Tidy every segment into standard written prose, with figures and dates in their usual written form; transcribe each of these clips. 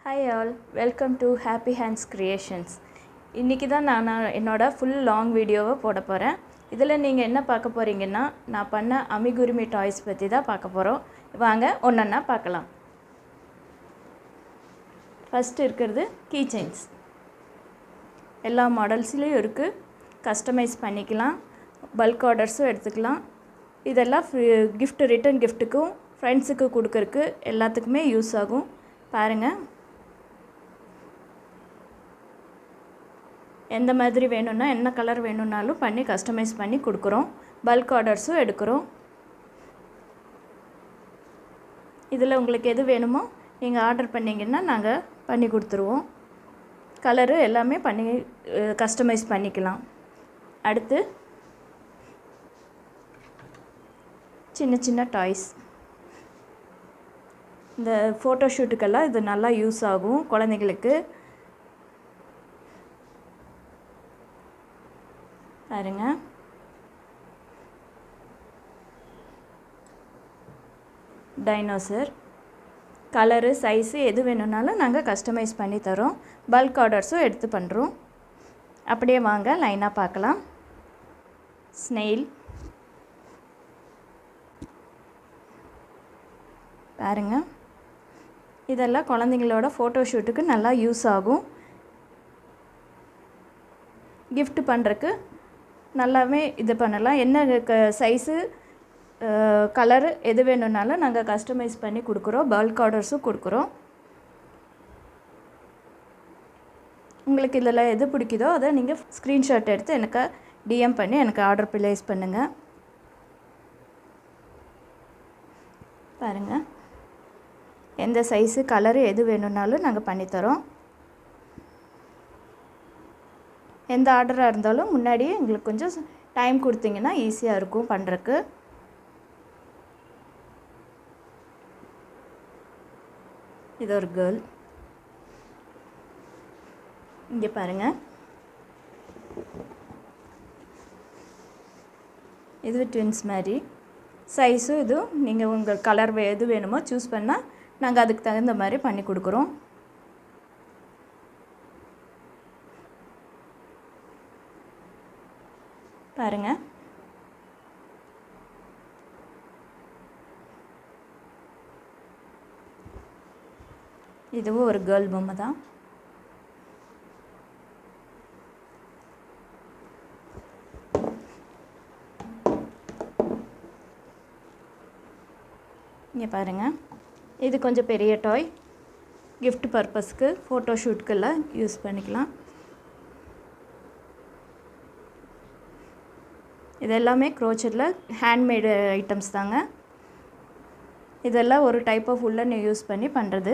Hi all, welcome to Happy Hands Creations. இன்றைக்கி தான் நான் என்னோட ஃபுல் லாங் வீடியோவை போட போகிறேன். இதில் நீங்கள் என்ன பார்க்க போகிறீங்கன்னா, நான் பண்ண அமிகுருமி டாய்ஸ் பற்றி தான் பார்க்க போகிறோம். வாங்க ஒன்றா பார்க்கலாம். ஃபஸ்ட்டு இருக்கிறது கீ செயின்ஸ். எல்லா மாடல்ஸ்லேயும் இருக்குது. கஸ்டமைஸ் பண்ணிக்கலாம், பல்க் ஆர்டர்ஸும் எடுத்துக்கலாம். இதெல்லாம் ரிட்டன் கிஃப்ட்டுக்கும் ஃப்ரெண்ட்ஸுக்கு கொடுக்கறக்கு எல்லாத்துக்குமே யூஸ் ஆகும். பாருங்கள், எந்த மாதிரி வேணும்னா என்ன கலர் வேணும்னாலும் பண்ணி கஸ்டமைஸ் பண்ணி கொடுக்குறோம். பல்க் ஆர்டர்ஸும் எடுக்கிறோம். இதில் உங்களுக்கு எது வேணுமோ நீங்கள் ஆர்டர் பண்ணிங்கன்னா நாங்கள் பண்ணி கொடுத்துருவோம். கலரு எல்லாமே பண்ணி கஸ்டமைஸ் பண்ணிக்கலாம். அடுத்து சின்ன சின்ன டாய்ஸ். இந்த ஃபோட்டோ ஷூட்டுக்கெல்லாம் இது நல்லா யூஸ் ஆகும் குழந்தைங்களுக்கு. பாருங்க, டைனோசர். கலரு சைஸு எது வேணும்னாலும் நாங்கள் கஸ்டமைஸ் பண்ணி தரோம். பல்க் ஆர்டர்ஸும் எடுத்து பண்ணுறோம். அப்படியே வாங்க லைனாக பார்க்கலாம். ஸ்னெயில் பாருங்க, இதெல்லாம் குழந்தைங்களோட ஃபோட்டோ ஷூட்டுக்கு நல்லா யூஸ் ஆகும். கிஃப்ட் பண்ணுறக்கு நல்லாவே இது பண்ணலாம். என்ன சைஸு கலரு எது வேணும்னாலும் நாங்கள் கஸ்டமைஸ் பண்ணி கொடுக்குறோம். பல்க் ஆர்டர்ஸும் கொடுக்குறோம். உங்களுக்கு இதில் எது பிடிக்குதோ அதை நீங்கள் ஸ்க்ரீன்ஷாட் எடுத்து எனக்கு டிஎம் பண்ணி எனக்கு ஆர்டர் ப்ளேஸ் பண்ணுங்கள். பாருங்கள், எந்த சைஸு கலரு எது வேணும்னாலும் நாங்கள் பண்ணித்தரோம். எந்த ஆர்டராக இருந்தாலும் முன்னாடியே எங்களுக்கு கொஞ்சம் டைம் கொடுத்தீங்கன்னா ஈஸியாக இருக்கும் பண்ணுறக்கு. இது ஒரு கேர்ள். இங்கே பாருங்கள், இது ட்வின்ஸ் மாதிரி. சைஸும் இதுவும் நீங்கள் உங்கள் கலர் எது வேணுமோ சூஸ் பண்ணால் நாங்கள் அதுக்கு தகுந்த மாதிரி பண்ணி கொடுக்குறோம். பாருங்கள், இதுவும் ஒரு கேர்ள் பொம்மை தான். இங்கே பாருங்கள், இது கொஞ்சம் பெரிய டாய். கிஃப்ட் பர்பஸ்க்கு ஃபோட்டோ ஷூட்டுக்கெல்லாம் யூஸ் பண்ணிக்கலாம். இது எல்லாமே க்ரோச்சரில் ஹேண்ட்மேடு ஐட்டம்ஸ் தாங்க. இதெல்லாம் ஒரு டைப் ஆஃப் உள்ளன் யூஸ் பண்ணி பண்ணுறது.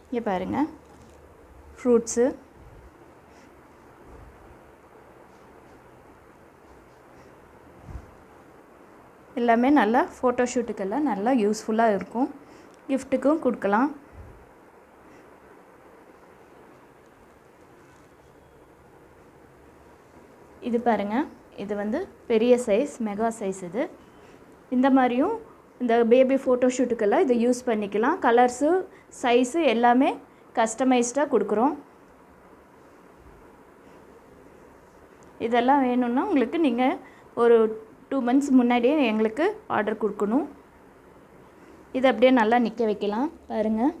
இங்கே பாருங்கள், ஃப்ரூட்ஸு. எல்லாமே நல்லா ஃபோட்டோ ஷூட்டுக்கெல்லாம் நல்லா யூஸ்ஃபுல்லாக இருக்கும். கிஃப்ட்டுக்கும் கொடுக்கலாம். இது பாருங்கள், இது வந்து பெரிய சைஸ், மெகா சைஸ். இது இந்த மாதிரியும் இந்த பேபி ஃபோட்டோ ஷூட்டுக்கெல்லாம் இதை யூஸ் பண்ணிக்கலாம். கலர்ஸு சைஸு எல்லாமே கஸ்டமைஸ்டாக கொடுக்குறோம். இதெல்லாம் வேணும்னா உங்களுக்கு நீங்கள் ஒரு 2 months முன்னாடியே எங்களுக்கு ஆர்டர் கொடுக்கணும். இதை அப்படியே நல்லா நிற்க வைக்கலாம். பாருங்கள்,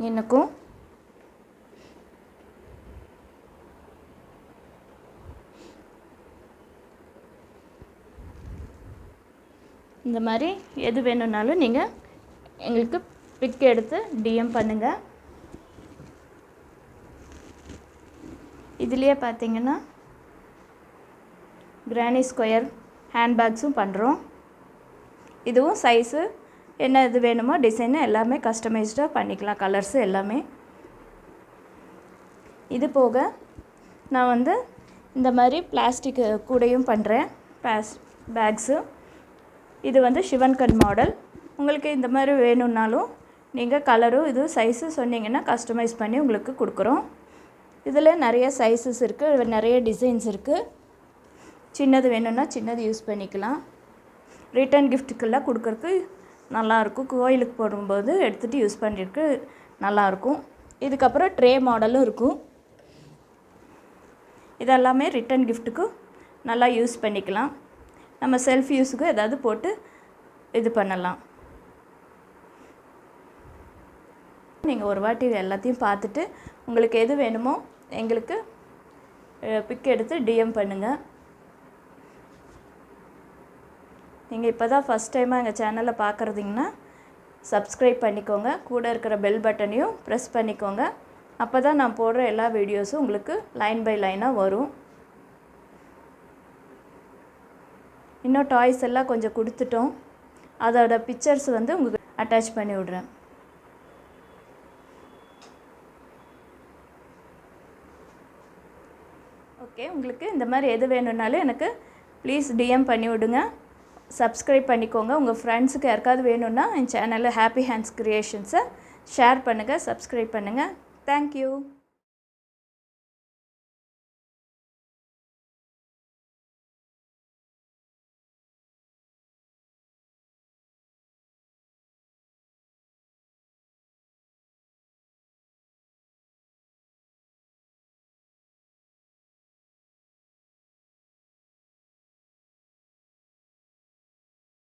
எனக்கும் இந்த மாதிரி எது வேணும்னாலும் நீங்கள் எங்களுக்கு பிக் எடுத்து டிஎம் பண்ணுங்கள். இதுலேயே பார்த்தீங்கன்னா கிரானி ஸ்கொயர் ஹேண்ட்பேக்ஸும் பண்ணுறோம். இதுவும் சைஸு என்ன இது வேணுமோ டிசைனு எல்லாமே கஸ்டமைஸ்டாக பண்ணிக்கலாம். கலர்ஸு எல்லாமே. இது போக நான் வந்து இந்த மாதிரி பிளாஸ்டிக் கூடையும் பண்ணுறேன். பேக்ஸு. இது வந்து சிவன்கண் மாடல். உங்களுக்கு இந்த மாதிரி வேணும்னாலும் நீங்கள் கலரும் இது சைஸு சொன்னீங்கன்னா கஸ்டமைஸ் பண்ணி உங்களுக்கு கொடுக்குறோம். இதில் நிறைய சைஸஸ் இருக்குது, நிறைய டிசைன்ஸ் இருக்குது. சின்னது வேணும்னா சின்னது யூஸ் பண்ணிக்கலாம். ரிட்டன் கிஃப்ட்டுக்கெல்லாம் கொடுக்கறதுக்கு நல்லாயிருக்கும். கோயிலுக்கு போடும்போது எடுத்துகிட்டு யூஸ் பண்ணிருக்கு நல்லாயிருக்கும். இதுக்கப்புறம் ட்ரே மாடலும் இருக்கும். இதெல்லாமே ரிட்டன் கிஃப்ட்டுக்கு நல்லா யூஸ் பண்ணிக்கலாம். நம்ம செல்ஃப் யூஸுக்கு ஏதாவது போட்டு இது பண்ணலாம். நீங்கள் ஒரு வாட்டி எல்லாத்தையும் பார்த்துட்டு உங்களுக்கு எது வேணுமோ எங்களுக்கு பிக் எடுத்து டிஎம் பண்ணுங்கள். நீங்கள் இப்போ தான் ஃபஸ்ட் டைமாக எங்கள் சேனலை பார்க்குறதிங்கன்னா சப்ஸ்கிரைப் பண்ணிக்கோங்க. கூட இருக்கிற பெல் பட்டனையும் ப்ரெஸ் பண்ணிக்கோங்க. அப்போ தான் நான் போடுற எல்லா வீடியோஸும் உங்களுக்கு லைன் பை லைனாக வரும். இன்னும் டாய்ஸ் எல்லாம் கொஞ்சம் கொடுத்துட்டோம். அதோட பிக்சர்ஸ் வந்து உங்களுக்கு அட்டாச் பண்ணி விட்றேன். ஓகே, உங்களுக்கு இந்த மாதிரி எது வேணும்னாலும் எனக்கு ப்ளீஸ் டிஎம் பண்ணி விடுங்க. சப்ஸ்கிரைப் பண்ணிக்கோங்க. உங்கள் ஃப்ரெண்ட்ஸுக்கு யாருக்காவது வேணும்னா என் சேனலில் ஹாப்பி ஹேண்ட்ஸ் க்ரியேஷன்ஸை ஷேர் பண்ணுங்கள், சப்ஸ்கிரைப் பண்ணுங்கள். தேங்க்யூ.